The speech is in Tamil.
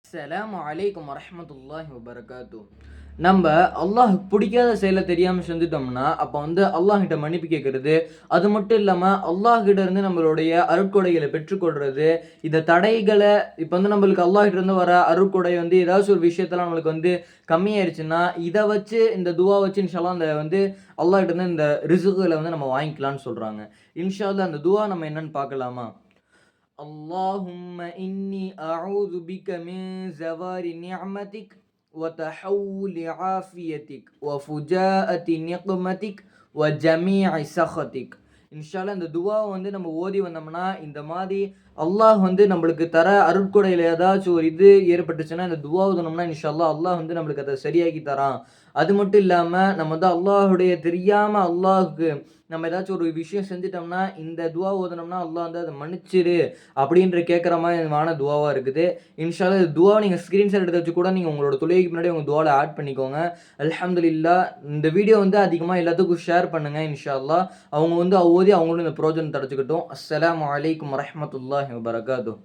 அஸ்ஸலாமு அலைக்கும் வரஹ்மத்துல்லாஹி வபரகாத்து. நம்ம அல்லாஹ் பிடிக்காத செயலை தெரியாமல் செஞ்சுட்டோம்னா அப்போ அல்லாஹ் கிட்ட மன்னிப்பு கேட்கறது, அது மட்டும் இல்லாமல் அல்லாஹ் கிட்ட இருந்து நம்மளுடைய அருட்கொடைகளை பெற்றுக்கொள்றது. இந்த தடைகளை இப்போ நம்மளுக்கு அல்லாஹ் கிட்ட இருந்து வர அருட்கொடை ஏதாச்சும் ஒரு விஷயத்தெல்லாம் நம்மளுக்கு கம்மியாயிருச்சுன்னா இதை வச்சு இந்த துவா வச்சு இன்ஷால்லாம் அந்த அல்லாஹ் கிட்ட இருந்து இந்த ரிசுகளை நம்ம வாங்கிக்கலாம்னு சொல்றாங்க. இன்ஷா அல்லாஹ் அந்த துவா நம்ம என்னன்னு பார்க்கலாமா? اللهم إني أعوذ بك من زوال نعمتك وتحول عافيتك وفجاءة نقمتك وجميع سخطك. இன்ஷால்லா இந்த துவாவை நம்ம ஓதி வந்தோம்னா இந்த மாதிரி அல்லாஹ் நம்மளுக்கு தர அருட்கொடையில் ஏதாச்சும் ஒரு இது ஏற்பட்டுச்சுன்னா இந்த துவா ஓதனோம்னா இன்ஷால்லா அல்லாஹ் நம்மளுக்கு அதை சரியாக்கி தரான். அது மட்டும் இல்லாமல் நம்ம அல்லாஹுடைய தெரியாமல் அல்லாஹுக்கு நம்ம ஏதாச்சும் ஒரு விஷயம் செஞ்சிட்டோம்னா இந்த துவா ஓதனோம்னா அல்லாஹ் அதை மன்னிச்சிரு அப்படின்ற கேட்குற மாதிரியான துவாவாக இருக்குது. இன்ஷால்லா இந்த துவாவை நீங்கள் ஸ்க்ரீன்ஷாட் எடுத்து வச்சு கூட நீங்கள் உங்களோட தொழுகைக்கு முன்னாடி உங்கள் துவாவில் ஆட் பண்ணிக்கோங்க. அல்ஹம்துலில்லாஹ். இந்த வீடியோ அதிகமாக எல்லாத்துக்கும் ஷேர் பண்ணுங்கள். இன்ஷா அல்லாஹ் அவங்க ஓதி அவங்களும் இந்த ப்ரோஜனம் தடைச்சிக்கிட்டோம். அஸ்ஸலாமு அலைக்கும் வரஹ்மத்துல்லாஹி வபரகாத்துஹு.